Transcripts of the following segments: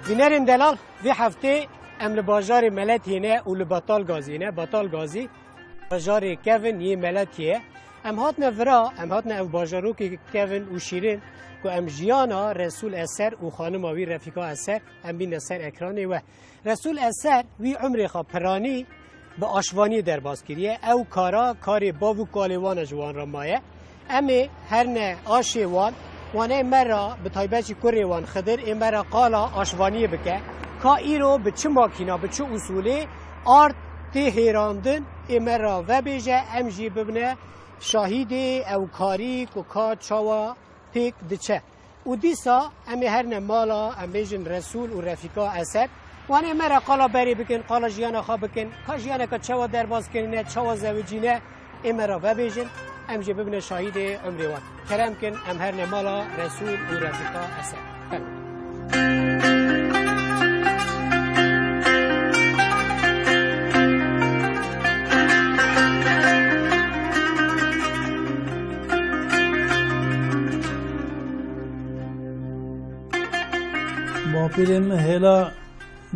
بینرین دلال وی هفته ام لباجار ملت هینه و لبطال گازی نه بطال گازی باجار کوین یه ملتیه ام هات نورا ام هات نه باجارو که کوین و شیرین که ام جیانا رسول اثر و خانم وی رفیقا اثر ام بین اثر اکرانی و رسول اثر وی عمر خا پرانی با آشوانی در بازکریه او کاری باو کالیوان جوان را مایه امی هر نه آشیوان وانه مرا به تایبچی کوریوان خدر این مرا قالا آشوانی بکه که ایرو به چه ماکینا به چه اصولی آرد هیراندن این مرا و بیجه امجی ببنه شاهیدی او کاری که که چاوا پیک دچه و دیسا امی هر نمالا امیجن رسول و رفیقا اثر وانه مرا قالا بری بکن قالا جیانا خواه بکن که جیانا که چاوا درباز کنینه چاوا زوجینه این مرا و بیجن امجی ببنه شاهید عمری وان کرم کن ام هر نمالا رسول و رفیقا اثر با پیرم هلا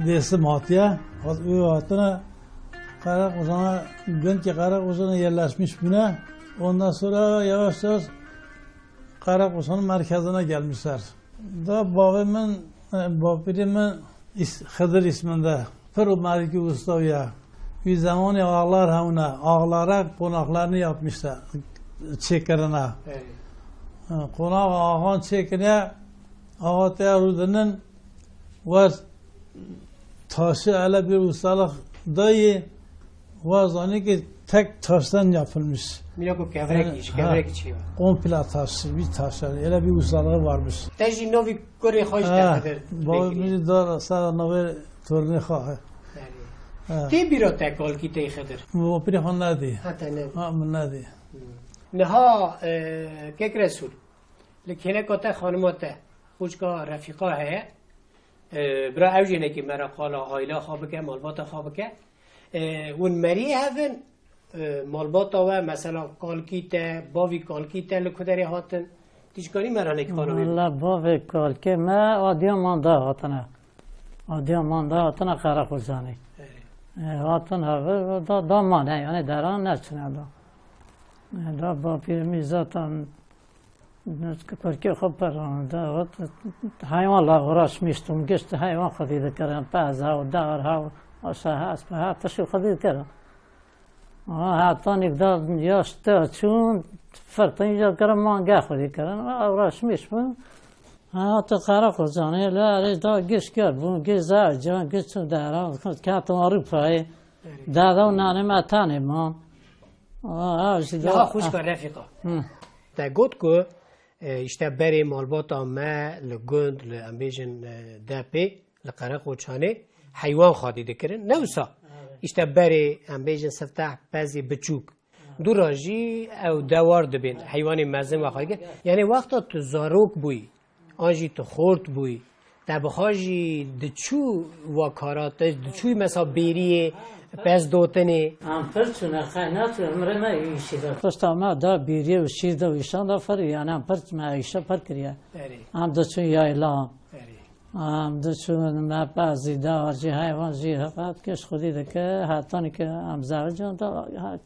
دیسم هاتیه از او هاتنا قرق uzana gün ki Qarak uzana yerleşmiş buna. Ondan sonra yavaş yavaş Qarak uzanın merkezine gelmişler. Da babamın Hıdır isminde Fıru Maliki Usta'ya bir zaman ağlar havuna ağlara konaklarını yapmışlar çekerine. Evet. Konak ağan çekine ağataya rudunun ve taşı ele bir ustalık dayı vazani ki tek taştan yapılmış. Miloko kevrek çiğ. Komple taş, bir taşlar. Öyle bir ustalığı varmış. Teci novi kore hoş derdir. Babamız da sana novi torunu xah. Ti biro tekol ki te xedir. Bu bir xan nadi. Hatta ne? Ha men nadi. Neha kek resul. Lekine kota xanımata. خوشگاه رفیقا ہے برا اوجی نکی مرا قالا آیلا خوابکه مالباتا خوابکه ون مری هفن مالباتا و مثلا کالکیته باوی کالکیته لکدری هاتن تیشکاری مرا نکی خانو بیم والله باوی کالکه ما آدیا مانده هاتنا خیره خوزانی هاتن هفه دا مانه یعنی دران نچنه دا با پیرمی زاتن که خوب پرانده حیوان لاغراش میشتم گشت حیوان خدید کردن پازها و دارها و آشها اسبها تشو خدید کردن حتی نگدار یاشته چون فرطه اینجا کردن مانگه خدید کردن آوراش میشتم حتی خرا خوزانه لاره دا گشت کرد بون گشت زرجان گشت دارم که حتی مارو پای دادا و نانه متانه مان ها خوش کن رفیقا تا گوت که işte beri malbata me li gund li ambêjin depê li qereq û çanê heywan xadî dikirin newsa işte berê ambêjin sifteh pezî biçûk دوراجی او دوار دبین حیوان مزن و خواهی یعنی وقتا تو زاروک بوی آنجی تو خورد بوی دبخاجی دچو و کارات دچوی مثلا بیریه پس دوتنی ام پرچونه خیانات عمر ما ایشیده پس ما دا بیریه و شیر دا ایشان دا فر یعنی ام پرچ ما ایشا پر کریه ام دچو یایلا ام دچو ما بعضی دا ورجی حیوان جی هفت کش خودی دکه حتانی که ام زوجان دا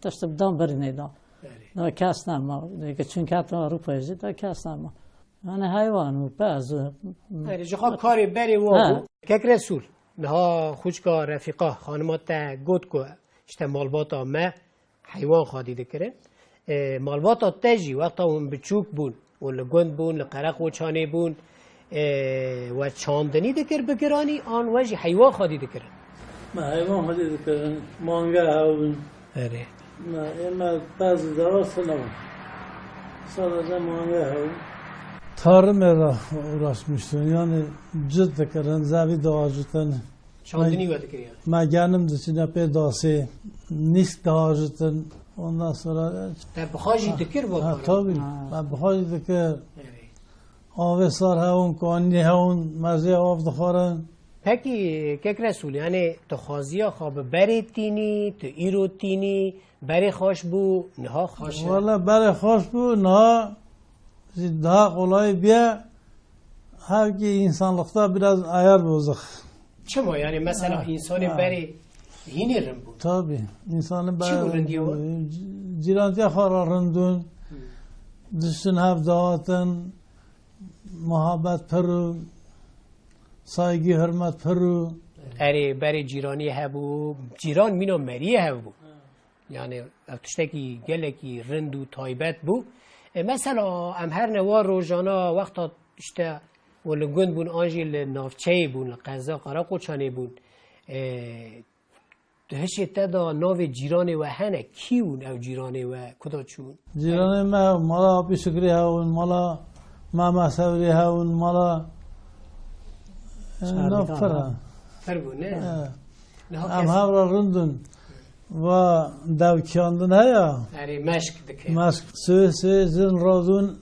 تشت بدان برینه دا کس نما دیگه چون که حتی اروپا جی دا کس نما یعنی حیوان و بعض جخواب کاری بری وابو که رسول نها خوشگاه رفیقا خانمات تا گود که اشتا مالباتا ما حیوان خادیده کرن مالباتا تجی وقتا اون بچوک بون و لگند بون لقرق و چانه بون و چاندنی دکر بگرانی آن وجه حیوان خادیده کرن ما حیوان خادیده کرن مانگه هاون اره ما اما بعضی درست نمون sadece manga هاون tarım era uğraşmıştım yani ciddi keren zavi doğacıtan çandini verdi ki yani. Meganım dışında pedası nisk doğacıtan ondan sonra بخواجی دکر بود tabii ben bخواجی دکر آوسار هاون کانی هاون مزه آب دخارن پکی که رسول یعنی تو خازیا خواب بری تینی تو ایرو تینی بری خوش بو نها خوش والا بری خوش بو نها daha kolay bir her ki insanlıkta biraz ayar bozuk. Çemo yani mesela insanın beri hinirim bu. Tabii insanın beri cirantiye kararındın düşün hep dağıtın muhabbet peru saygı hürmet peru اری بری جیرانی هبو جیران مینو مریه هبو yani تشتکی گلکی رند و تایبت بو مثلا ام هر نوار روزانه وقتا işte ولگون بون آنجی لنافچه بون قضا قرا قوچانه بون هشی تدا ناو جیرانه و هنه کیون او جیرانه و کدا چون جیرانه ما مالا پیشکری هاون مالا ماما سوری هاون مالا نفره فربونه ام هاورا رندن و davkandın ya. Yani meşk dike. Meşk sözün razun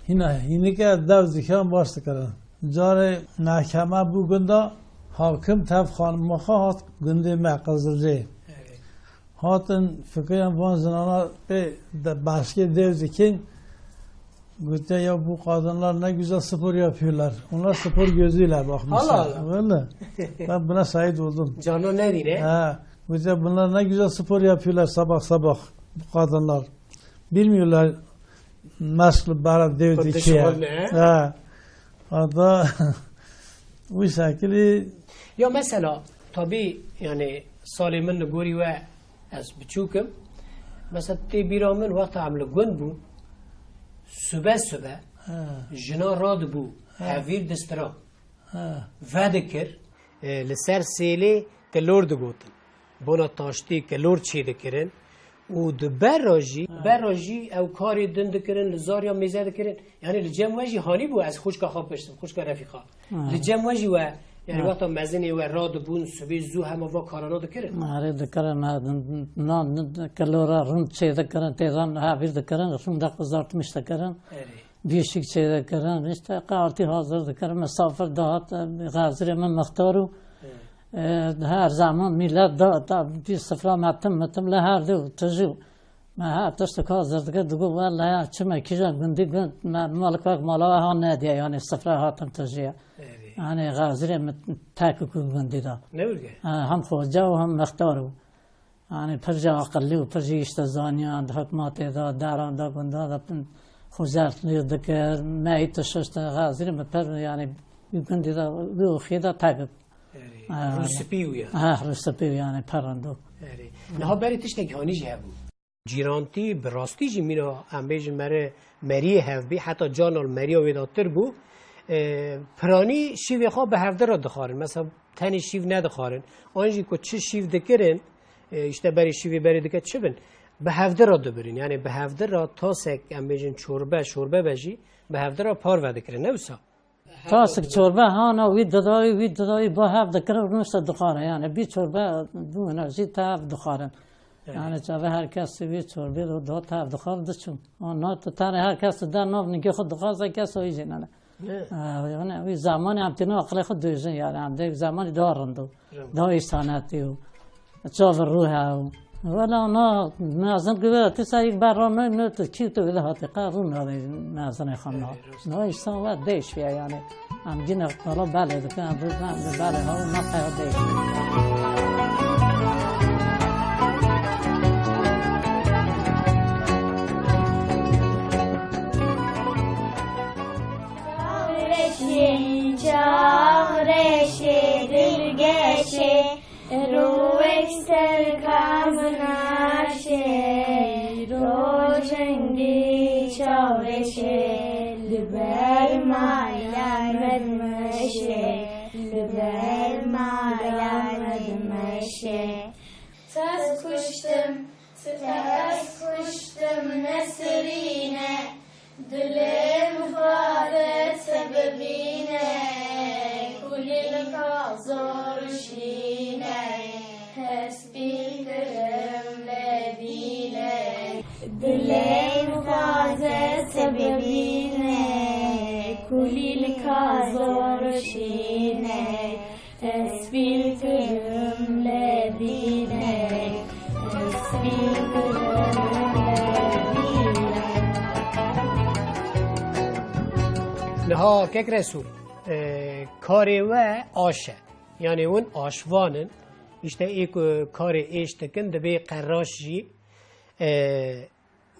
yine ki davzikan başlı karan. Cari mahkeme bugün de hakim tav hanım hat günde mekazırcı. Hatın fikriyen van zinana be başka davzikin Güte ya bu kadınlar ne güzel spor yapıyorlar. Onlar spor gözüyle bakmışlar. Allah Allah. Öyle. Ben buna şahit oldum. Canı ne dine? Ha. Güzel bunlar ne güzel spor yapıyorlar sabah sabah bu kadınlar. Bilmiyorlar meşgul bara devdi ki. Ha. Hatta bu şekilde ya mesela tabi yani salimin gori ve az biçukum mesela te biramın vakti amle gün bu sübe jina rad bu havir destra vedekir لسر سیلی کلور دو گوتن بنا تاشتی کلور چی دکرن و دو براجی او کاری دن دکرن لزار یا میزه دکرن یعنی لجم وجی هانی بو از خوشکا خواب پشتم خوشکا رفیقا لجم وجی و یعنی وقتا مزنی و راد بون سبی زو همه و کارانا دکرن آره دکرن نان کلورا رند چی دکرن تیزان حافظ دکرن رسم دق زارتمش دکرن بیشک چی دکرن işte قارتی حاضر دکرن مسافر دهات غازر من مختارو her zaman millet da bir sıfıra metim le her diyor tecrüb ma ha tıştık hazırdık diyor vallahi çime kişi gündü gün malık bak mala ha ne diye yani sıfıra hatım tecrüb yani gazire takip gündü da ne bilge hem hoca ve hem mehtaru yani perca akıllı ve perca işte zaniyan hükümet da daran da bunda da hocalık da meyit tıştı gazire per yani gündü da bu xida takip روسپیو یا روسپیو یعنی پرندو نه بری تشتک هانی جه بو جیرانتی براستی جی مینا ام بیج مره مری هف بی حتی جانال مری ویداتر بو پرانی شیوه خواه به هفته را دخارن مثلا تنی شیو ندخارن آنجی که چه شیو دکرن işte بری شیوه بری دکر چه بین به هفته را دبرین یعنی به هفته را تاسک ام بیجن شوربه بجی به هفته را پار وده کرن نوسا تاسك چوربه هانا وید دادایی با هفت دکره نوست دخاره یعنی بی چوربه دونه زی تا هفت دخارن یعنی چه هر کس وی چوربی رو دو تا دخال دچون آن تو تر هر کس در ناف نگه خود دخال زکس وی جنانه یعنی وی زمانی هم تنو عقل خود دویجن یعنی هم دیگه زمانی دارندو دا ایستانتی و چاور روح ولی نه نازن که ولی تیسا یک برنامه نه تو چی تو ولی هاتی قارون نازن خانه نه ایستان و دیش بیا یعنی هم جنه حالا بله دکن هم بله ها و نقه دیش چاورشه دلگشه روشتر کامناشه روشنگی چاورشه لبر مالامد مشه لبر مالامد مشه تاس کشتم نسرینه دلم فارت سببینه کلی لکازارشینه حسبی کرم لبینه دلم فارت سببینه کلی لکازارشینه حسبی کرم لبینه حسبی کرم نها که رسول کاری و آشه یعنی اون آشوانن işte ilk kari eştekin de bir qarraşi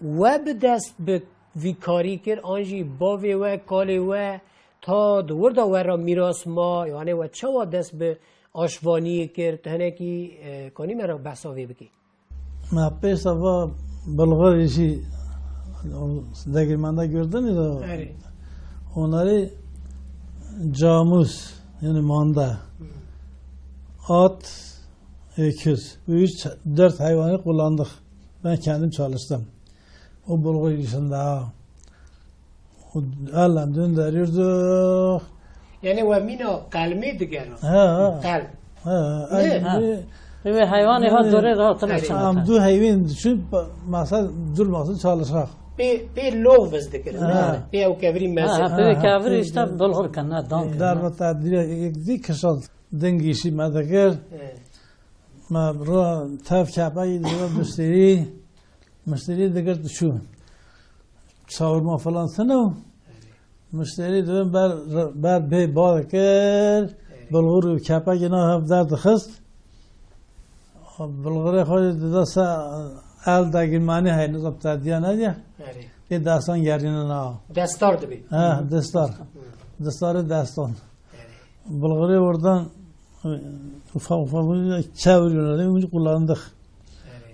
ve bir dest bir vikari kir anji bavi ve kali ve ta doğurda ve ra miras ma yani ve çava dest bir aşvani kir tane ki kani mera bahsavi biki ما پیش با بلغاریشی دگرمانده gördün ya onları camus yani manda at öküz bu 3-4 hayvanı kullandık ben kendim çalıştım o bulgur işinde Allah'ım döndürüyorduk yani ve mina kalmi digeru kalb ve hayvanı ha dore rahatına am du hayvan düşün mesela durmasın çalışak bir lovuz digeru bir o kavri mesela bir kavri işte bulgur kanna dan در و تعدیل یک دی کشال دنگیشی مدگر ما رو تف کپایی دیگر مشتری دیگر شو شاورما فلان سنو مشتری دیگر بر به بارکر بلغور کپایی نه هم درد خست بلغور خود دست ال دگرمانی های نظام تعدیل ندیه یه دستان گرینه نه دستار دبی دستان Bulgar'ı oradan ufak çeviriyorlar, onu kullandık.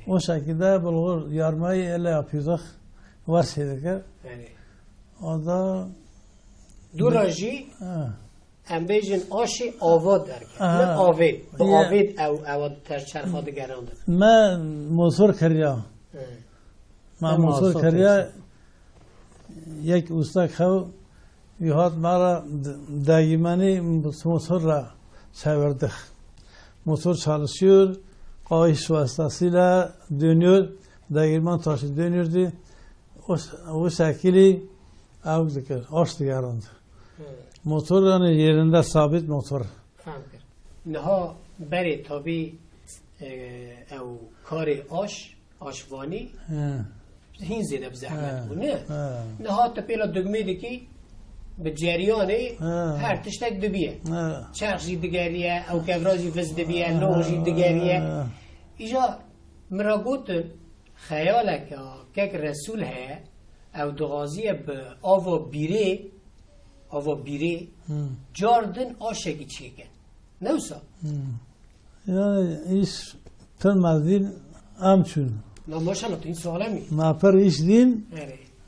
O şekilde Bulgar yarmayı ele yapıyorduk. Var şeydik. O da Duraji embejin aşı avad derken. Ne avid? Bu avid ev terçerha digerandır. Ben motor kariya. Ben motor kariya یک usta خو یهات مرا دایمانی موتور را çevirdik. Motor çalışıyor, kayış vasıtasıyla dönüyor, değirmen taşı dönüyordu. O şekilde avdık, açtı yarandı. Motor yani yerinde sabit motor. Fahmdir. Neha beri tabi ev kari aşvani هین زیده بزحمت بونه نه ها تپیلا دگمه دکی به جریانه هر تشتک دبیه چرخی دگریه او کفرازی فز دبیه نوجی دگریه ایجا مرا گوتن خیاله که رسول ها او دغازیه به آوا بیره جاردن آشگی چیه کن نوسا yani iş tınmazdin amçun نه ماشاءالله تو این سواله می ما پر iş din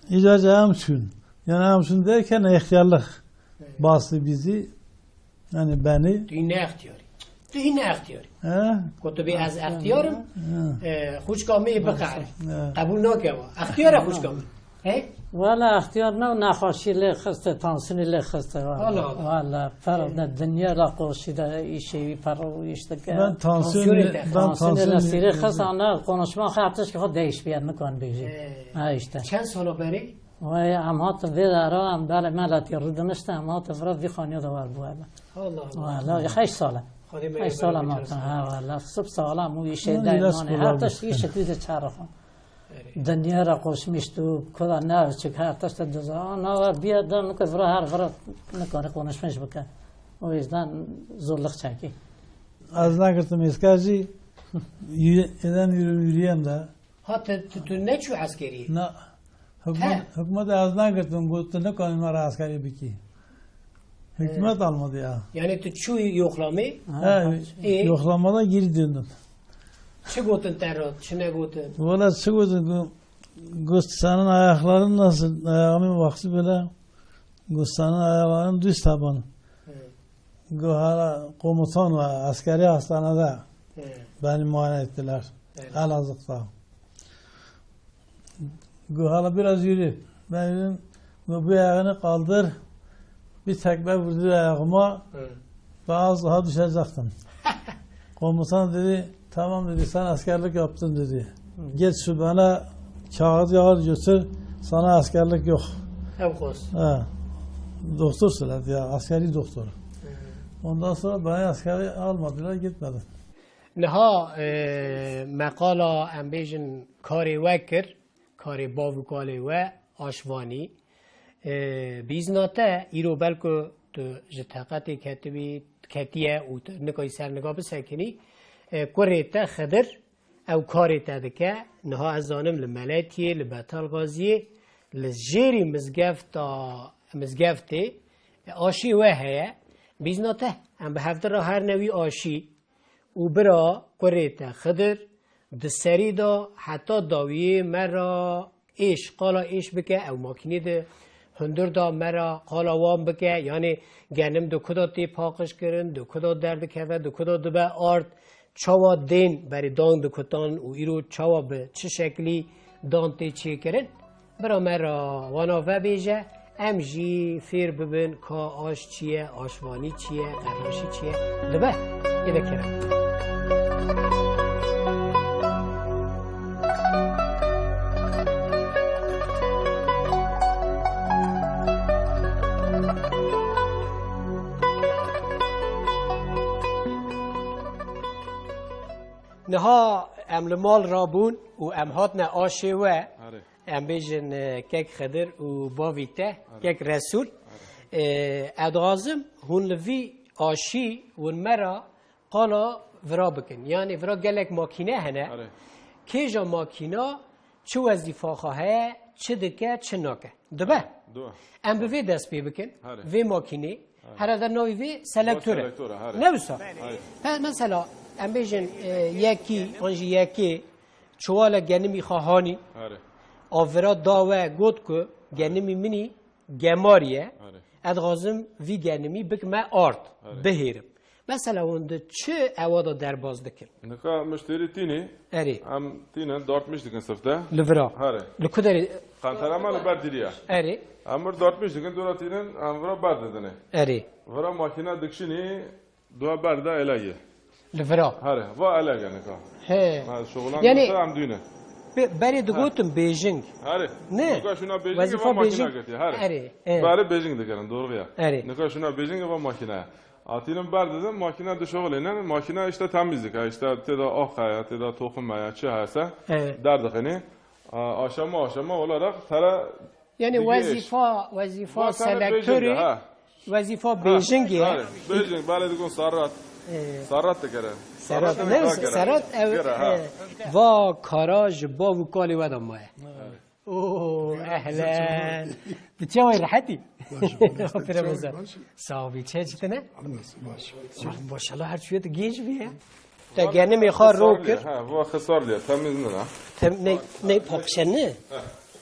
icaca amçun yani amçun derken ihtiyarlık bastı bizi yani beni تو این نه اختیاری تو این نه اختیاری کتبی از اختیارم خوش کامی بقعر قبول نکه اختیار خوش کامی هی؟ ولا اختیار نه نخواشی لخسته تانسونی لخسته والا فرد دنیا را قوشیده ایشی پرویشته که من تانسونی تانسون لسیره خسته آنها کنشمان خواهدش که خود دیش بیاد نکن بیجی ایشته چند سال بری؟ وای امهات ویدارا هم بله ملتی رو دنشته امهات فرا وی خانیو دوار بوالا والا 8 ساله 8 سال امهات ها والا صبح ساله مو ایشه دایمانه هرتش ایشه توی چهار خون دنیا را قوش میشتو کلا نه چه هرتش دزان نه بیاد دم که فرا هر فرا نکنه کنشمش بکن و ایزدان زورلخ چکی از نکردم اسکازی ایدن یوریم ده ها تو نچو عسکری؟ نه حکومت از نکردم گفت نکنی مرا عسکری بکی حکومت almadı ya. Yani tu çu yoklama? Yoklamada geri döndüm. Çı gotun terot, çı ne gotun? Valla çıkıyordum. Gösterinin ayakların nasıl? Ayağımın vakti böyle. Gösterinin ayaklarının düz tabanı. Hala komutan ve askeri hastanede beni muayene ettiler. Elazığ'da. Hala biraz yürü. Ben dedim bu ayağını kaldır. Bir tekme vurdu ayağıma. Az daha düşecektim. Komutan dedi tamam dedi sen askerlik yaptın dedi. Geç şu bana kağıt yağır götür sana askerlik yok. Hevkos. Doktor söyledi ya askeri doktor. Ondan sonra beni askeri almadılar gitmedim. Neha mekala embejin kari vekir, kari bavu kali ve aşvani. بیزناته ایرو بلکو تو جتاقت کتبی کتیه و نکای سر نگاه بسکنی کوریتا خدر او کاریتا دکه نها از زانم لملاتیه لبطال غازیه لجیری مزگفته آشی و هیا بیزناته ام به هفته را هر نوی آشی و برا کوریتا خدر دسری دا حتی داویه مرا ایش قالا ایش بکه او ماکینی ده هندر دا مرا قالاوان بکه یعنی گنم دو کدا تی پاکش کرن دو کدا درد کفه دو کدا دو به آرد چاوا دین بری دان دو کتان و ایرو چاوا به چه شکلی دان تی چی کرن برا مرا وانا و بیجه ام جی فیر ببین که آش چیه آشوانی چیه قراشی چیه دو به ایده کرن نها املمال رابون و امهاتنا آشه و ام بیجن کک خدر و باویته کک رسول ادغازم هون لوی آشی و مرا قالا ورا بکن یعنی ورا گلک ماکینه هنه که جا ماکینا چه وظیفه خواهه چه دکه چه ناکه دبه ام به وی دست بی بکن وی ماکینه هر در نوی وی سلکتوره نبسا مثلا ام بیجن یکی آنجی یکی چوالا گنمی خواهانی آورا داوه گود که گنمی منی گماریه ادغازم وی گنمی بک ما آرد بهیرم مثلا اونده چه اوادا در باز دکن نکا مشتری تینی اری ام تینه دارت میش دکن سفته لورا هره لکدری قانتر اما لبر دیریا اری امر دارت میش دکن دورا تینن امرا برد دنه اری ورا ماکینا دکشینی دو برده الهیه لورا هره و الهیه نکا he شغلان yani هم دونه beri de gotum Beijing هره ne نکا شونا بیجینگ vazifa و ماکینا Beijing گتی هره اری بله بیجینگ دکن doğru ya eri نکا شونا بیجینگ و ماکینا Atinin berdeden makine de şöyle makine işte temizlik işte teda akaya teda tohum ya çi hasa derdik hani aşama olarak tara yani vazifa selektörü vazifa Beijing ya Beijing beledigon sarrat sarrat da kere sarrat ne sarrat va karaj ba vukali ve damma اوه اهلا بتجاوي راحتي خفيره بزاف صافي تشتنا ما شاء الله هاد شويه تجيش فيها تجاني ميخار روكر ها هو خسار لي temizlene ne pakşanı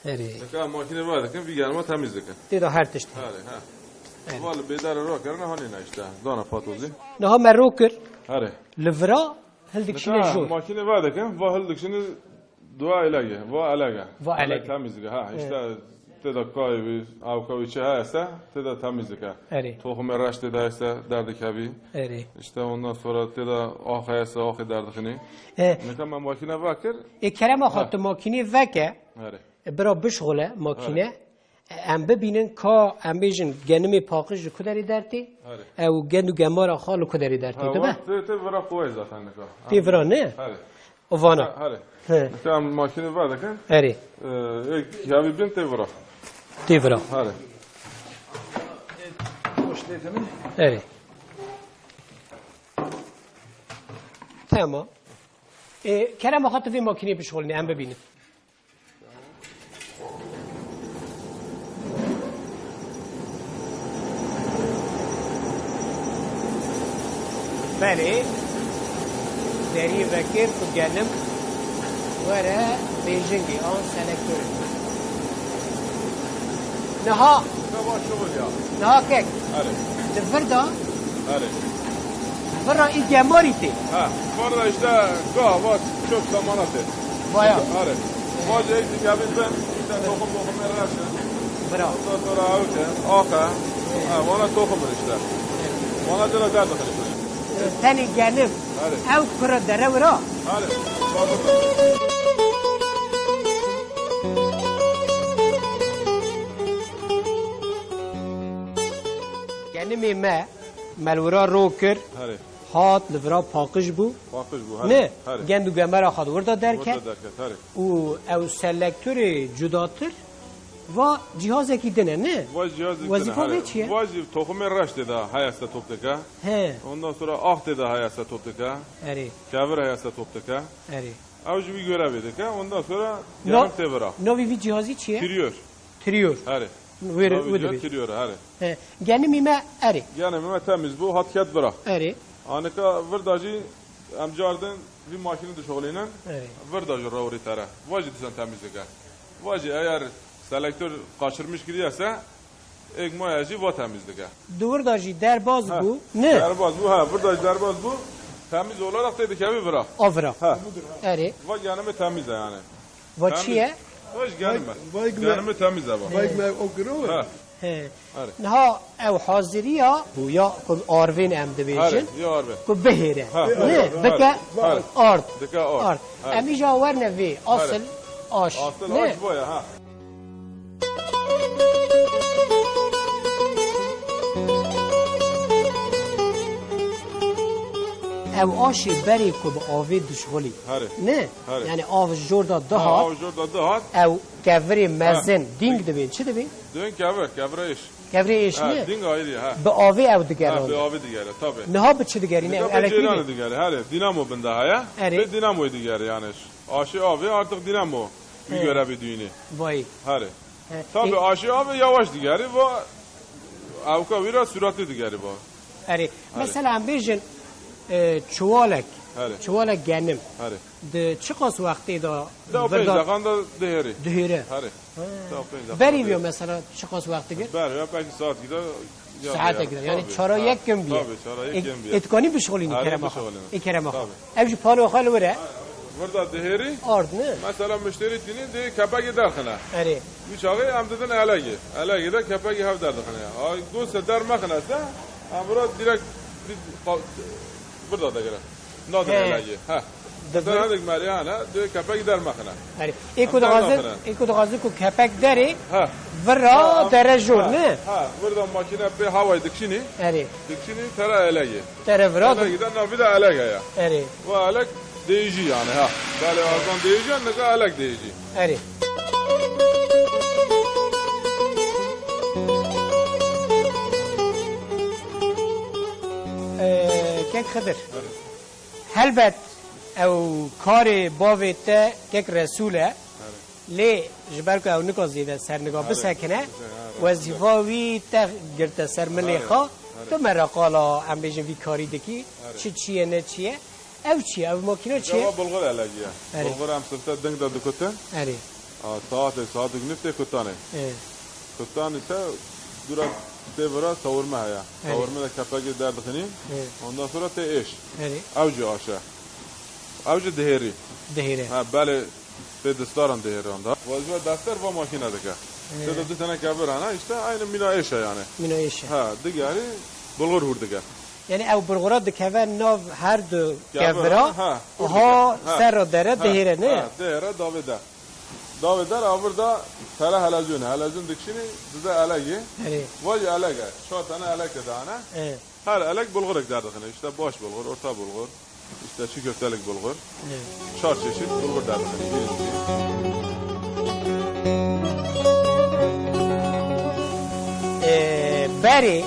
eri ne makine var da bir gelme temizlik dedi her tişt ha vallahi bedar roker ne hani işte dona patozi ne ha roker hare levra هلدك شنو جو makine var da va hıldık şimdi دو علاجه و علاجه و علاجه. تمیزه ها işte تدا کای او کای چه هست تدا تمیزه اره tohum raş تدا هست درد کبی اره işte ondan sonra تدا آخه هست آخه درد خنی نکم من ماکینه وکر کرم خاطر ماکینه وکه آره برا بشغله ماکینه ام ببینن که ام بیشن گنمی پاکش کدری درتی او گندو گمارا خالو کدری درتی تو به ته ورا قوی زاتن نکا تی ورا نه آره وانا آره ها نکم ماکینه وارد کن اره یابی بین ته ورا تی ورا آره اره تمام کرم خاطر وی ماکینه بشغلنی ام ببینن بله دری وکر تو گلم وره بیجنگی آن سلکتوری نها نبا شغل یا نها کک آره دفردا آره فرا این گماری تی ها فردا işte گاه باز çok zamanatı بایا آره باز یک دیگه بزن işte tohum eraşın برا ondan sonra avcı آخه وانا tohum işte وانا دل درد خلیفه تنی گلم آره او کرا دره ورا آره گلمی ما ملورا رو کر آره هات لورا پاکش بو باقش bu نه آره گندو گمرا خاد وردا درکه burada derket آره و او سلکتوری جداتر و جهازی که دنه نه Vaz cihaz Vazife ne çiye? Vaz tohum raş dedi hayasta toptaka. he Ondan sonra ah dedi hayasta toptaka. اری Kavir hayasta toptaka. اری Avcı bir görev dedik ha. Ondan sonra نو yanık tevra. نوی وی جهازی چیه؟ Tiriyor. تریور Hadi. ویر Tabii ودری tiriyor hadi. گنی میمه اری Yani meme temiz bu hatket bırak. اری Anika vırdacı amcardın bir makine de şoğluyla اری vırdacı ravri tara. Vacı disen temizlik ha. Vacı eğer selektör kaçırmış gidiyorsa ekmayacı va temizlik ha. دور داجی در باز بو نه Derbaz bu ha. Vırdacı derbaz bu. Temiz olarak dedik evi bırak. آفرا Ha. اری Va yanımı temiz yani. و چیه؟ Hoş gelme. Vay güme. Yanımı temiz ha. Vay me o gro. Ha. اره. نه او حاضری ها بو یا کن آروین ام Hadi. دبیشن Yar be. کو بهیره ها. نه بکه Hadi. آرد Dika or. آرد امی جا ورنه وی اصل آش Asıl نه aç bu ya ha. او آشی بری که به آوی دشغلی Hadi. نه آره. یعنی آو جوردا Ha, daha avucur da dağıt. او گوری مزن دینگ دبین چی دبین؟ Dön kavre iş. گوری ایش Ha, نه ding ayrı ha. به آوی او Ha, دگران bir abi digeri tabi. نه به چی دگری نه Dika bir الکی ceylanı digeri. Hadi dinamo binde ha ya. Ere. Bir dinamo digeri yani. Aşı abi artık dinamo. Bir Evet. görevi düğünü. وای Hadi. Tabi aşı abi yavaş digeri ve avka biraz süratli digeri bu. اری مثلا بیشن چوالک Hadi. چوالک گنم Hadi. ده چه قاس وقتی دا Da o peyzakan da değeri. دهیره Hadi. Da o peyzakan. بری بیو مثلا چه قاس وقتی گیر Ber ya belki saat gider. ya ساعت bir gider yer. yani Tabii. çara Ha, یک گم بیه Tabii çara یک gem bir. اتکانی بشغلینی Hadi کرم آخا بشغلینی. ای کرم آخا Tabii. اوجی پانو خال وره Burada değeri. آرد نه Mesela müşteri dini de köpek gider kına. اری Üç ağı hem dedin elegi. Elegi de köpek hev derdi kına. Ay gülse derme kınası. Ha burada direkt burada da gelen. Nadir He. elegi. Ha. دبر Denedik Meryana de köpek giderme kına. اری ایکو دغازه کو کپک داری Ha. ورا دره جور نه Ha. Burada makine bir havayı dikşini. اری Dikşini tera elegi. دره ورا Elegi de ne bir de elegi ya. اری Bu eleg değici yani ha. Böyle azdan değici ne kadar eleg değici. اری کک خضر هلبت او کار باویت کک رسوله لی جبر که او نکا زیده سرنگاه بسکنه وظیفاوی تا گرته سر ملیخا تو مرا قالا ام بیجن وی کاری دکی چیه نه چیه او چیه او ماکینه چیه Cevap bulgur elegi ya. Evet. Bulgur hem sırta ding da dikutun. اری Saat günüfte kutane. Kutan ise dura devra savurma ya. Evet. Savurma da kapagi derdikini. Evet. Ondan sonra te eş. اری Avcı aşağı. Avcı deheri. دهیره Ha böyle به دستارم دهران دا واجب دستر و ماشین دکه شده دو تنه کبر انا işte aynı minayشه yani منایشه ha digari bulgur hurdiga یعنی او برغرات دکوه ناو هر دو Gavra, گورا ha, ها ha. سر را داره دهیره نه dehre davida burada tara halazun dikşini düze alagi هری vay alaga şu tane alag da ana her alag bulgur derdik işte baş bulgur orta bulgur işte çiğ köftelik bulgur şar çeşit bulgur derdik بری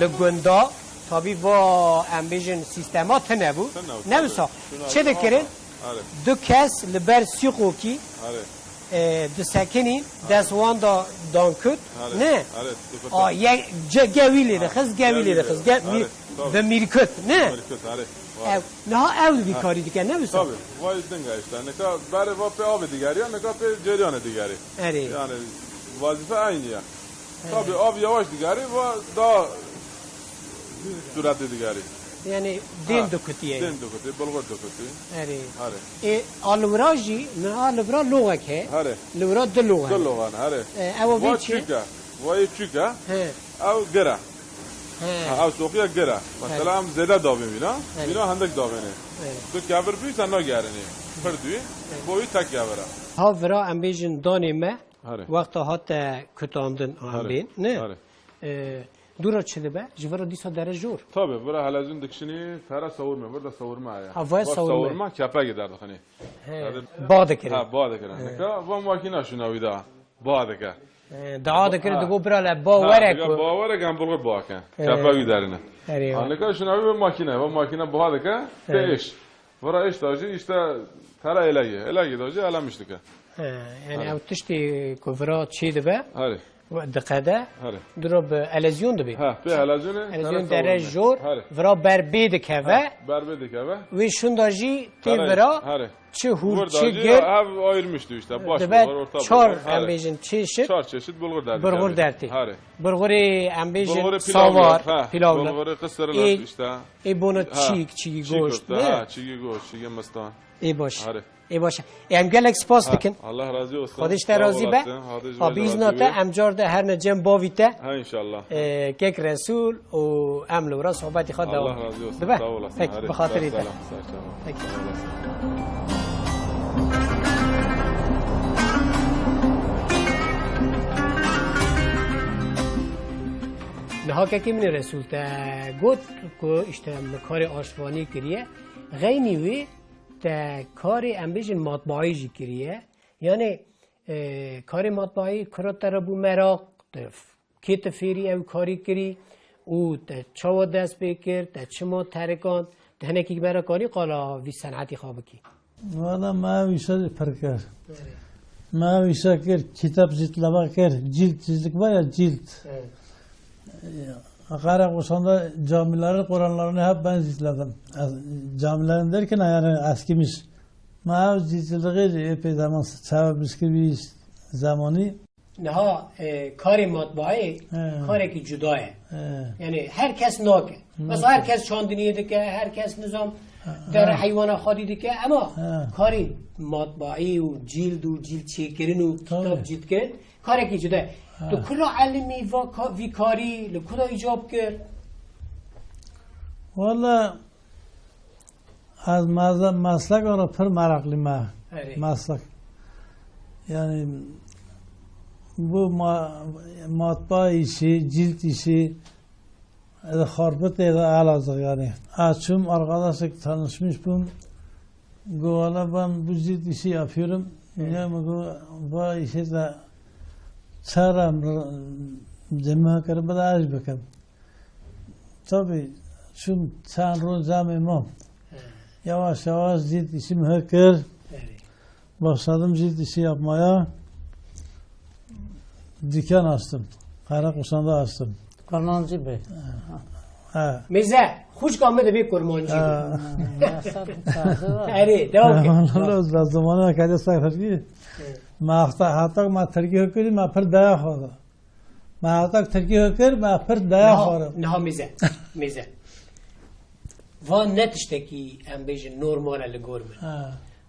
لگندا تابی و امبیژن سیستمات نبود نبوسا چه دکرین دو کس لبر سیقو کی دو سکنین دستوان دا دانکت نه یک گویلی رخص به میرکت نه نه اول بیکاری دیگه نبوسا tabii vay dinga işte ne kadar bari va pe abi digari ne kadar pe cereyan digari اری yani vazife aynı ya tabii abi yavaş digari ve daha süratli digari یعنی دین دو کتیه den dokutu bulgur dokutu اری hare ای آلوراجی نه آلورا لغه که hare لورا دو لغه dologan hare او va وی چی çika va çika ها av gira ها av sokuya gira mesela am zeda davim bina handak davene tu kabir büyük sen ne gerini perdüğü boyu tak yavra ها ورا امبیژن دانی ما hare وقت هات کتاندن آمبین نه hare دورا چه به جوارا دیسا در جور tabii bura halazun dikşini tara savurma burada savurma ya Ha, vay savurma. kapa giderdi hani باد کرد ha bağda kiran ne va makina şuna vida bağda ka دعا دکرد دگو برا باوره کو باوره kan bulgur bağka kapa giderine اری hani ka şuna bir makine bağda ka iş bura iş dacı işte tara elagi dacı alamıştık یعنی او تشتی کوورا چی دبه hadi دقیقه hadi درو به الزیون دبی ha pe halazunu الزیون در جور ورا بر بید که و berbedik eve وی شونداجی تی ورا hadi چه هور burada چه گر ev ayırmıştı işte baş دبه bulgur orta چار bulgur امبیژن چی شد çar çeşit bulgur derdik برغور درتی hadi برغوری امبیژن bulguru ساوار pilavlar پیلاولا bulguru kısırlar işte ای بونو چیک چیگی گوشت ha نه çiğ goş çiğ mestan ای باش hadi ای باشه ام گلک سپاس دکن Allah razı olsun خودش ترازی به آبیزناته امجار ده هر نجم باویته ha inşallah کیک رسول و عمل و را صحبتی خود Allah razı olsun دبه sağ olasın فکر hadi بخاطر sağ ایده ol, sağ ol. نها که من رسول تا گفت که اشته کار آشوانی کریه غینی وی تا کار امبیژن مطبعی جی کریه یعنی کار مطبعی کرات تربو مراق که تفیری او کاری کری او تا چوا دست بکر تا چما ترکان تا هنکی برا کاری قالا وی صنعتی خواب کی والا ما ویسا پرکر ما ویسا کر کتاب زیتلما کر جیلد چیزlik var ya cilt. Karakosan'da camilerin Kur'anlarını hep ben zitledim. Camilerin derken yani eskimiş. Ma zitliği epey zaman sebep bir zamanı. نها کار مطبعی کاری که جداه یعنی هر کس ناکه مثلا هر کس چاندنیه دکه هر کس نظام در حیوان خودی دکه اما کاری مطبعی و جلد چی کردن و کتاب جلد کردن کاری که جداه تو کلا علمی وی کاری لکلا ایجاب کرد والا از مسلک آن پر مرقلی مسلک یعنی bu matbaa işi, cilt işi, harpıt da alazık yani. Açım arkadaşlık tanışmış bun. Goala ben bu cilt işi yapıyorum. Yani bu işi de çaram cema karı bada az bakam. Tabii şu çan roz zamimam. Yavaş yavaş cilt işim hakir. Başladım cilt işi yapmaya. Dükkan açtım. Karakosan'da açtım. Kurmancı Bey. میزه خوش کامه ده بی کرمانجی اره devam et. Allah zamanı kadar sayfası. Ma hatta ma Türkiye hükümeti ma per daya khoda. Ma hatta Türkiye hükümeti ma per daya khoda. نه میزه و نتشته کی امبیژن نورمال لگورمه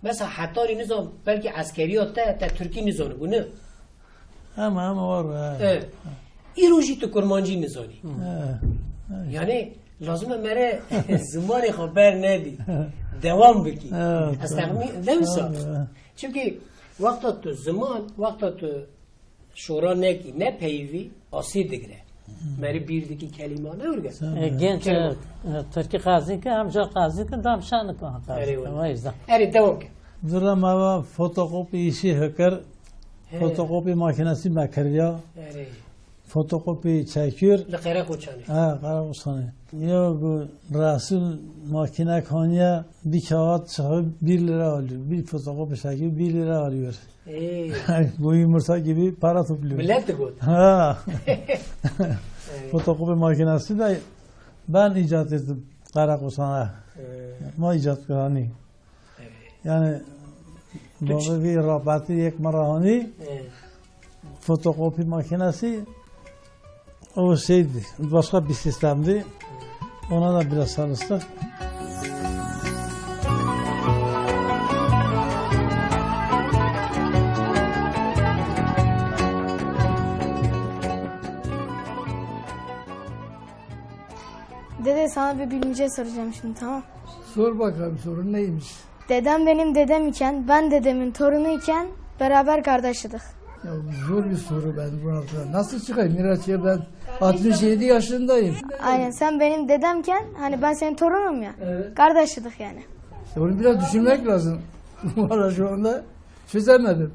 مثلا حتاری نظام بلکه عسکری ها تا ترکی نظام بونه همه وار این روشی تو کرمانجی نظامی یعنی لازمه مره زمان خبر ندی دوام بکی از تقمی نمیسا چونکه وقتا تو زمان وقتا تو شورا نکی نه پیوی آسیب دگره مری بیر دیگه کلمه نورگه genç Türkiye qazi ki amca qazi ki dam şan ko اری دوام که زرا ما fotokopi işi hacker fotokopi makinesi makarya fotokopi çekiyor لقیره خوچانی قرار ustane ya bu rasul makine kanya bir kağıt sahibi 1 lira alıyor bir fotokopi çekiyor 1 lira alıyor bu yumurta gibi para topluyor ملت گود ha fotokopi makinesi de ben icat ettim Karakusan'a ما icat کرانی yani baba bir rabati یک marahani fotokopi makinesi o şeydi başka bir sistemdi ona da biraz çalıştık. Dede sana bir bilmece soracağım şimdi, tamam? Sor bakalım, sorun neymiş? Dedem benim dedem iken, ben dedemin torunu iken beraber kardeşidik. Ya zor bir soru ben bu hafta. Nasıl çıkayım Miraç'ya, ben 67 yaşındayım. Aynen, sen benim dedemken hani ben senin torunum ya. Evet. Kardeşidik yani. Onu biraz düşünmek lazım. Valla şu anda çözemedim.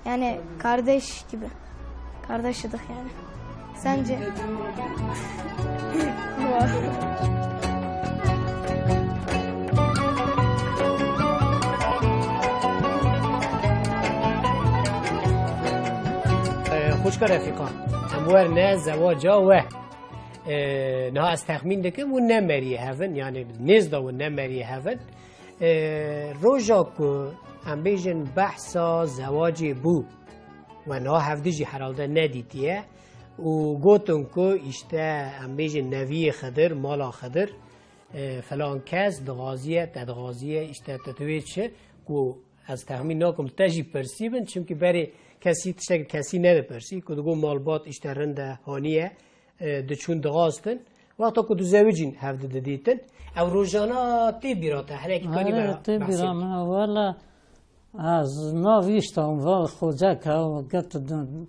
Yani kardeş gibi. Kardeşidik yani. Sence? خوشکا رفیقا اموار نه زواجا و نه از تخمین دکم و نه مریه هفن یعنی نزدا و نه مریه هفن روژا که ام بیجن بحثا زواجی بو و نه هفدیجی حرالده ندیدیه و گوتن که اشته ام بیجن نوی خدر مالا خدر فلان کس دغازیه تدغازیه اشته تتوید شه که از تخمین ناکم تجی پرسیبن چونکه بری کسی تشتگ کسی نده پرسی که دو مالبات اشترنده هانیه دچون دغاستن وقتا که دو زوجین هفته ددیتن او روزانا تی بیراته حالا کی کنی برا تی بیرام ولی از نویشتم و خوجه که گرت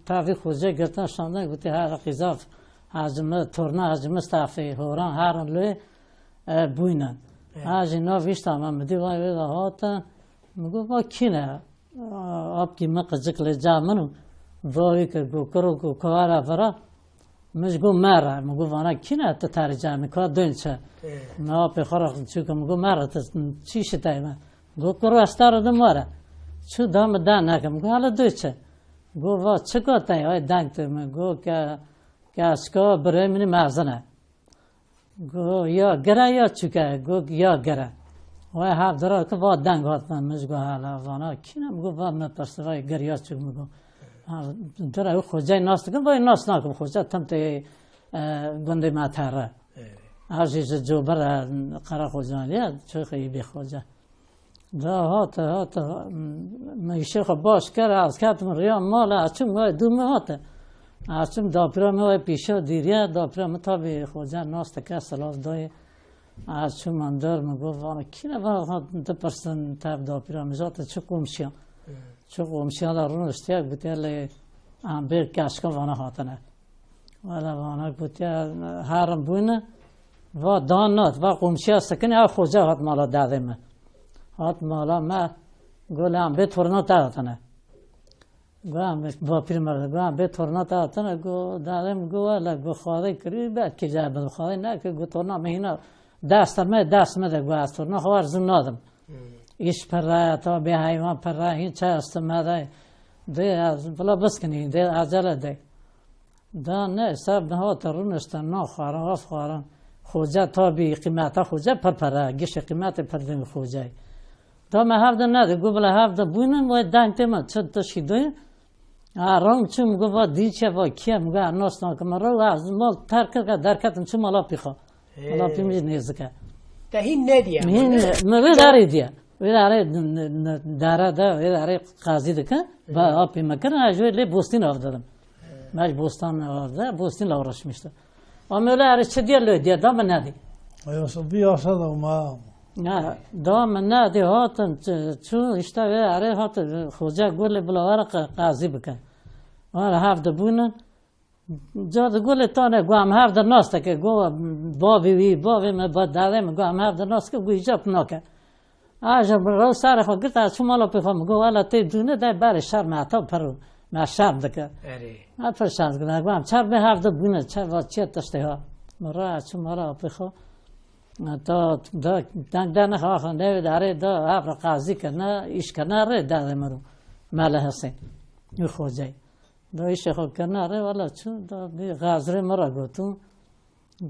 تافی خوجه گرتن شاندن گویی هر قیزاف حجمه تورنا حجمه استعفی هوران هرن لی بوینن از نویشتم من دیوان ویدا هاتن میگو با کینه आपकी मकज़क ले जा मनु वही कर गो करो गो कवारा वरा मुझको मारा मुझको वाना किना तो थारे जा में का दिन छे ना पे खरा चुका मुझको मारा तो चीज ताई में गो करो अस्तार दम मारा छु दम दाना कम गो हाल दो छे गो वा छको ताई ओए दांग तो में गो क्या इसको बरे में माजना गो या गरा या चुका गो या गरा وای هر درا که با دنگ هات من مجگو حالا وانا کینم گو با من پرسوای گریاس چوک میگو درا او خوجای ناست کن وای ناست نکم خوجا تم تی گنده ما تره عزیز جو برا قرا خوجانیه چه خیلی بی خوجا دا هات میشه خب باش کرد از کاتم ریا مال اچم وای دو هات اچم داپرا وای پیشا دیریه داپرا متابی خوجا ناست که سلاف دای از چون من دار میگفت وانا کی نه وانا دو پرسن تاب دا پیرامزات چه قومشیان دارون اشتیاق بتیالی ام بیر کاشکا وانا هاتنه ولی وانا بتیال هرم بونه و دانات و قومشیان سکنی ها خوجه هات مالا داده ما هات مالا ما گوله ام بیر تورنات هاتنه گوام با پیرمرد گوام بیر تورنات هاتنه گو دادم گو ولی گو خواهی کری بعد که جای بدو خواهی نه که گو تورنا مهینا دست مده گو از تورنا خوار زن نادم ایش پر رای تا به حیوان پر رای هیچ هست مده ده از بلا بسکنی ده عجله ده دا نه سب نه ها ترونشتن نه خوارن آف خوارن خوجه تا بی قیمت خوجه پر رای گیش قیمت پر دیم خوجه دا من هفته نده گو بلا هفته بوینم وای دنگ تیمه چه تشیده رنگ چون گو با دیچه با کیم گو ناس نکم رو از مال ترک درکتم چون مالا پیخوا مالا پیمیز نیزده تا هین ندیه مگه داری دیا ویداره داره ده ویداره قاضی دکن با آبی مکن اجوری لی بوستین آوردم ماش بوستان آورده بوستین لورش میشته آمیله اره چه دیه لوی دیه دام ندی Ayasın bir yaşa da ma. نه دام ندی هاتن چون اشته ویداره هات خوجه گولی بلاوره قاضی بکن واره هفته بونن جاد گولی تانه گوام هفته ناسته که گو بابی من با داره من گوام هفته ناسته که گوی جاب ناکه آج رو سر خود گرت از شما لا پیفهم گو والا تی دونه ده بر شر معتاب پرو ما شرم دکه ات پر شانس گنا گوام چر به هفته بونه چر وا چه تشته ها مرا از شما لا پیخو تا دنگ دنه خواهن ده داره دا هفته قاضی کنه ایش کنه ره داره مرو ماله حسین یو خوجه دا ایش خود کنه ره والا چون دا بی غازره مرا گوتو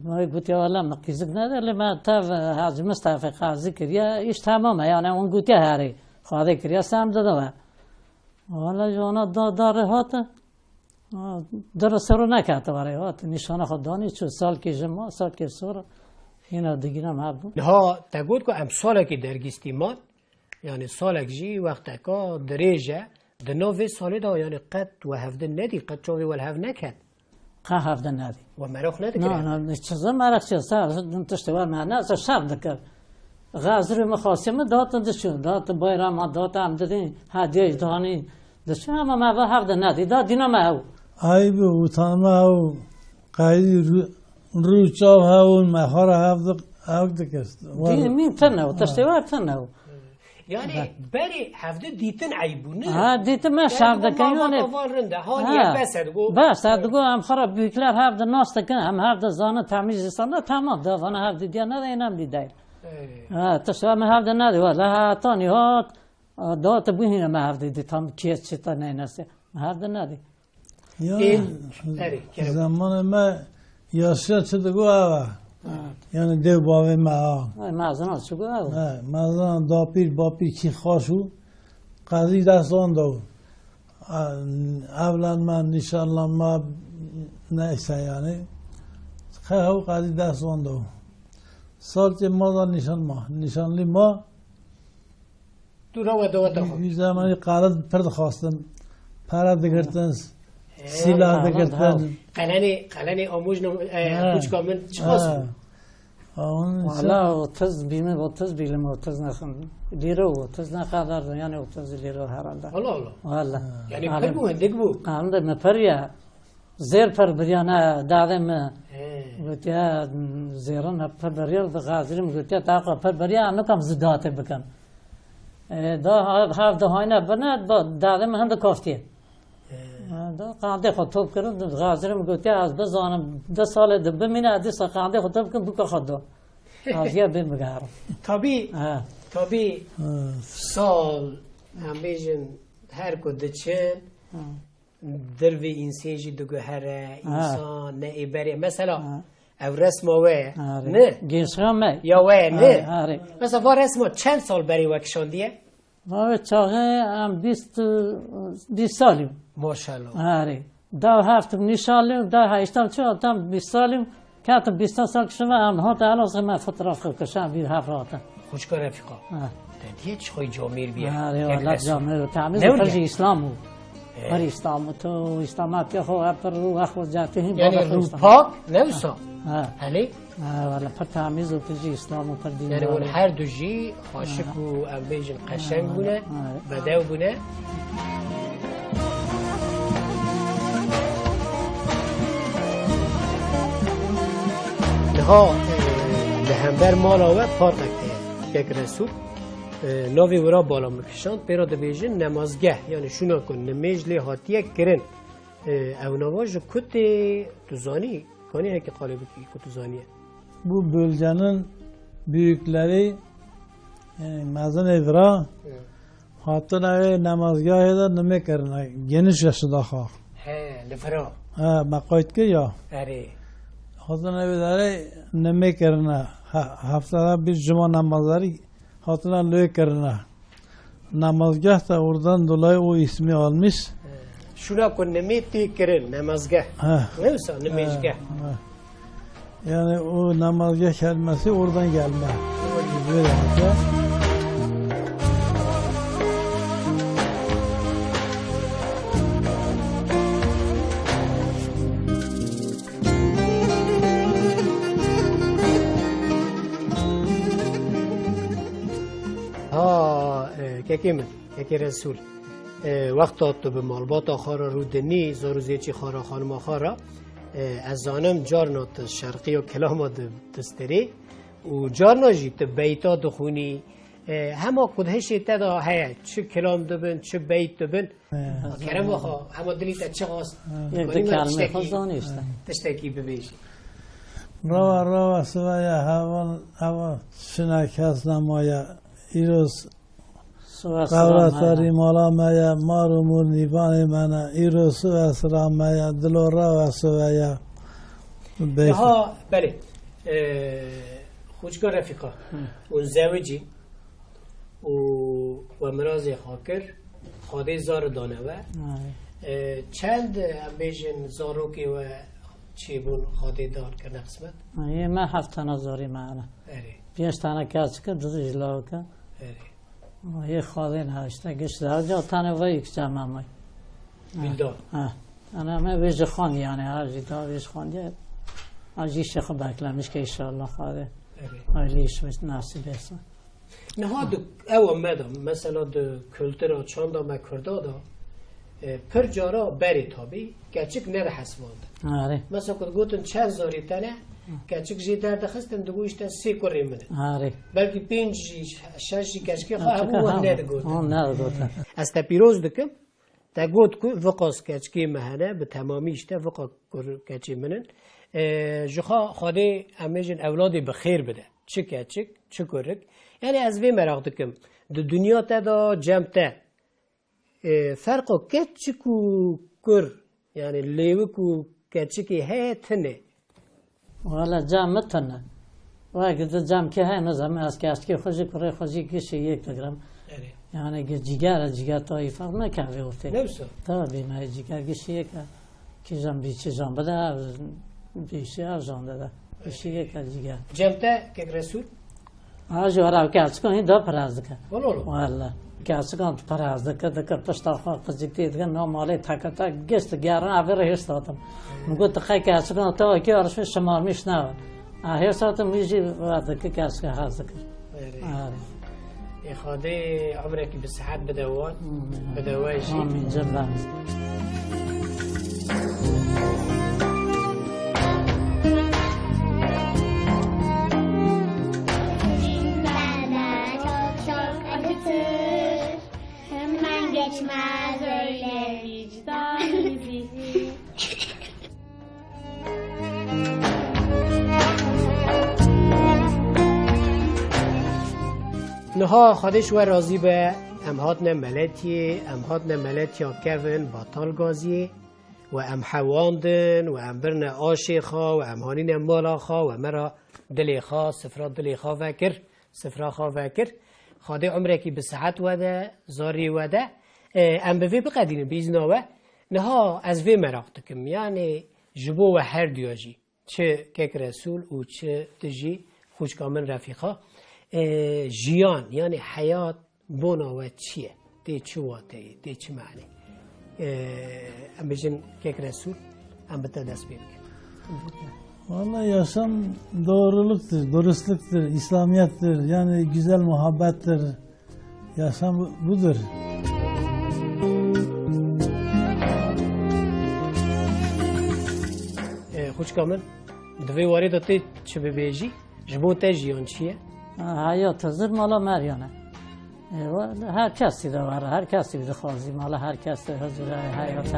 ما گوتی والا مقیزک نداره ما تا حاج مصطفی قاضی کریا ایش تمامه یعنی اون گوتی هری خواهده کریا سام داده والا جوانا داره هات در سرو نکرده برای هات نشانه خود دانی چون سال که جمع سال که سر اینا دیگرم هر بود ها تقول که ام ساله که درگیستی ماد یعنی ساله جی وقت که دریجه دنوی ساله دا یعنی قد و هفته ندی قد چاوی ول هف نکد قه هفته ندی و مراخ ندی نه چیزا مرخ چیز سر تشتوار معنا از شب دکر غازر مخاسم داتن دشون دات بایرام دات هم دادین هدیه دانی دشون اما ما با هفته ندی دا دینا ما او Ay be utanma o. Kaydı ruçav havun mahara havdı kest. دین مین تنه تشتوار تنه یعنی بری هفته دیتن عیبونه ها دیتم ما شب دکن یعنی بس دگو هم خراب بیکلر هفته ناست کن هم هفته زانه تمیز سانه تمام داوانه هفته دیا نده اینم دیده تشتوار ما هفته نده ولی هاتانی هات دات بوهینه ما هفته دیتم چیز چیتا نه نسه هفته نده Zaman ma yaşa çıdı bu ava. Yani dev bave ma. مازن چگو Mazan dapir bapir ki khaşu. Qazi dastan da. Evlenme, nişanlanma neyse yani. Khahu qazi dastan da. Sadece mazan nişanlı ma. دورا و دوات Bir zamanı qarat perde khastım. Para digirtiniz. Silah digirtiniz. قلنی آموز کوچ کامل چخواست والا اوتز بیمه اوتز بیلم اوتز نخم لیرو اوتز نقدر یعنی اوتز لیرو هرالده الله الله والا یعنی پر بو هندگ بو قانده مپریا زیر پر بریانه دادم گوتیا زیران پر بریال غازریم گوتیا تاقا پر بریا انو کم زدات بکم دا هاف ده هاینا بند با دادم هند کافتیه دا قاعده خود توب کردم غازرم گوتیا از بزانم 10 سال دبه مینه ادیس قاعده خود توب کردم بکا خود آزیا بیم بگارم تابی سال هم بیشن هر کدچن دروی انسیجی دگو هره انسان نه ایبری مثلا او رسم وی نه گیشم یا وی نه مثلا و رسم چند سال بری وکشاندیه ما چاقه هم 20 سالیم ماشاءالله آره دا هفتم نشالیم دا هشتم چه آدم 20 سالیم که تا 20 سال که شما هم ها تا الان ما فوتوگراف کشم بیر هفت راته خوشکار رفیقا دیگه چه خوی جامیر بیه آره والله جامیر تعمیز فرج اسلامو پر اسلام تو اسلامات که خو پر رو اخو جاته ہیں یعنی رو پاک نوسا هلی والله پر تعمیز و فرج اسلامو پر دین یعنی اون هر دو جی عاشق و امبیج قشنگ بونه بدو بونه ها لهمبر مالا و پارتک یک رسول ناوی ورا بالا مکشاند پیرا دبیجن نمازگه یعنی شونا کن نمیج لی هاتیه کرن او نواج کت توزانی کانی هکی قالبی کت توزانیه Bu bölgenin büyükleri yani mazın evra hatta ve namazgahı da neme karına geniş yaşında ha. He, lefra. Ha, makayt ki ya. Ere. Hatta evlere neme karına haftada bir cuma namazları hatta löy karına. Namazgah da oradan dolayı o ismi almış. Şuna kon neme tikirin namazgah. Neyse nemezgah. Yani o namazgah kelimesi oradan gelme. Böyle که من که رسول وقت تو به مالبات آخارا رو دنی زارو زیچی خارا خانم آخارا از زانم جارنات شرقی و کلام دستری و جارنا جیت بیتا دخونی همه کدهش تدا هیا چه کلام دبن چه بیت دبن کرم آخا همه دلیت چه قاست یک کلمه خزانیست تشتکی ببیشی روا سویا هوا شنکس نمایا ایروز قورتاری مالا مایا مارو مور نیبان منا ایروز سویا سلام مایا دلو روا سویا ها بله خوشگاه رفیقا اون زوجی و مراز خاکر خاده زار دانه و چند بیشن زاروکی و چی بون خاده دار کرده قسمت؟ یه من 7 زاری معنا 5 کس که دو جلو که یه خاده نهاشته گشت در جا تنه و یک جمع مای بیلدار انا ما ویژه خان یعنی هر جیتا ویژه خان جه آجی شخص بکلمش که ایشالله خواهده آیلیش نصیب است نه دو او مدام مثلا دو کلتر چند ما کرده دا پر جارا بری تابی کچک نره حسواند آره مثلا کد گوتن چند زاری تنه کچک جی درد خستن دو ایشته 3 کره منه آره بلکه 5 6 کچکی خواهم و نه گوتن نه گوتن از تا پیروز دکم تا گوت کو وقاس کچکی مهنه به تمامی ایشته وقا کچی منن جخا خاله امیجن اولادی بخیر بده چه کچک چه کرک یعنی از وی مراق دکم دو دنیا تا دا جمعه فرق کچکو کر یعنی لیو کو کچکی هتنه والا جمع تنه وقت جمع که های نظام از که خوشی کره خوشی کشی یک تگرم یعنی که جیگر تایی فرق نکرده گفته نوسا تا بیمه جیگر کشی یک که جمع بیچه جمع بده بیشی ها جمع داده کشی یک جیگر جمعه که رسول آجو را که از کنی دا پراز که والا که از کنی پراز که دکر پشت آخواه قزیکتی دیگه نامالی تاکر تا گست گیران آبی هیست دادم میگو تخیی که از کنی تا که آرش شمار میش نوید هیست دادم میجی وقت که از که حاضر کرد خاده عمرك بصحات بدوات بدواجي آمین جبران Hemen geçmez öyle vicdan izi. نها خودش و راضی به امهاتنا ملتی امهاتنا ملتیا کون باطال گازی و ام حواندن و ام برن آشیخا و ام هانین مالاخا و مرا دلیخا سفرا دلیخا وکر سفرا خا وکر خاده عمره کی به صحت وده زاری وده ام به وی بقدین بیزناوه نها از وی مراق دکم یعنی جبو و هر دیاجی چه که رسول و چه تجی خوش کامن رفیقا جیان یعنی حیات بونا و چیه دی چه واته دی چه معنی ام بجن که رسول ام بتا دست بیرک Vallahi yaşam doğruluktur, dürüstlüktür, İslamiyettir. Yani güzel muhabbettir. Yaşam budur. خوش کامن دوی وارد تی چه ببیجی جبو ته جیان چیه حیات زر مالا مریانه هر کسی داره هر کسی بده خوازی مالا هر کسی حضور حیات